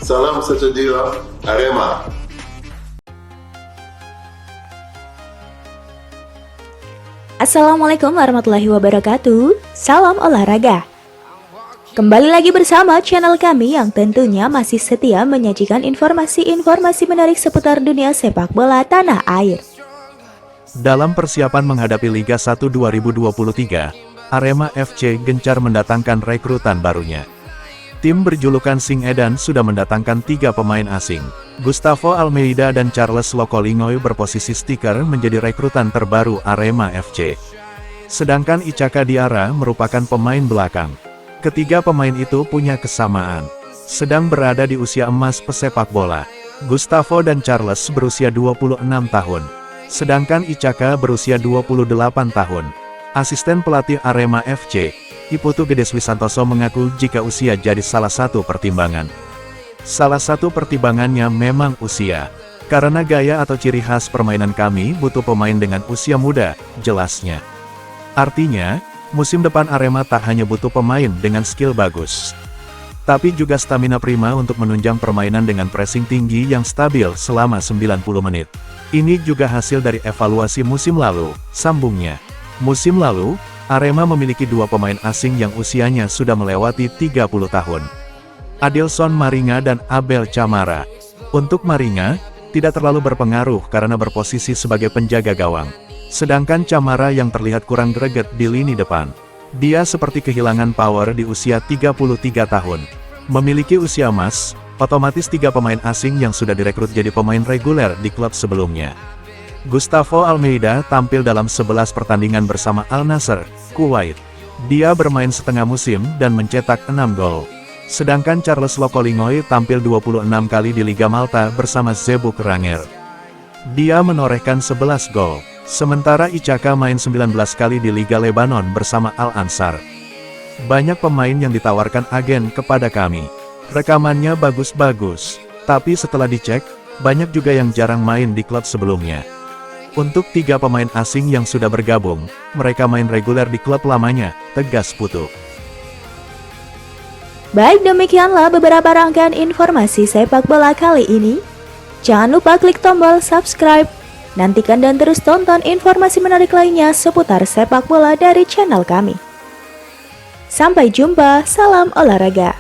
Salam sejahtera, Arema. Assalamualaikum warahmatullahi wabarakatuh. Salam olahraga. Kembali lagi bersama channel kami yang tentunya masih setia menyajikan informasi-informasi menarik seputar dunia sepak bola tanah air. Dalam persiapan menghadapi Liga 1 2023, Arema FC gencar mendatangkan rekrutan barunya. Tim berjulukan Sing Edan sudah mendatangkan 3 pemain asing. Gustavo Almeida dan Charles Lokolingoy berposisi stiker menjadi rekrutan terbaru Arema FC. Sedangkan Icaka Diarra merupakan pemain belakang. Ketiga pemain itu punya kesamaan. Sedang berada di usia emas pesepak bola. Gustavo dan Charles berusia 26 tahun. Sedangkan Icaka berusia 28 tahun. Asisten pelatih Arema FC, Iputu Gedeswi Santoso mengaku jika usia jadi salah satu pertimbangan. Salah satu pertimbangannya memang usia. Karena gaya atau ciri khas permainan kami butuh pemain dengan usia muda, jelasnya. Artinya, musim depan Arema tak hanya butuh pemain dengan skill bagus, tapi juga stamina prima untuk menunjang permainan dengan pressing tinggi yang stabil selama 90 menit. Ini juga hasil dari evaluasi musim lalu, sambungnya. Musim lalu, Arema memiliki 2 pemain asing yang usianya sudah melewati 30 tahun. Adilson Maringa dan Abel Camara. Untuk Maringa, tidak terlalu berpengaruh karena berposisi sebagai penjaga gawang. Sedangkan Camara yang terlihat kurang greget di lini depan. Dia seperti kehilangan power di usia 33 tahun. Memiliki usia emas, otomatis 3 pemain asing yang sudah direkrut jadi pemain reguler di klub sebelumnya. Gustavo Almeida tampil dalam 11 pertandingan bersama Al Nassr, Kuwait. Dia bermain setengah musim dan mencetak 6 gol. Sedangkan Charles Lokolingoy tampil 26 kali di Liga Malta bersama Zebuk Ranger. Dia menorehkan 11 gol. Sementara Icaka main 19 kali di Liga Lebanon bersama Al Ansar. Banyak pemain yang ditawarkan agen kepada kami. Rekamannya bagus-bagus, tapi setelah dicek, banyak juga yang jarang main di klub sebelumnya. Untuk 3 pemain asing yang sudah bergabung, mereka main reguler di klub lamanya, tegas Putu. Baik, demikianlah beberapa rangkaian informasi sepak bola kali ini. Jangan lupa klik tombol subscribe. Nantikan dan terus tonton informasi menarik lainnya seputar sepak bola dari channel kami. Sampai jumpa, salam olahraga.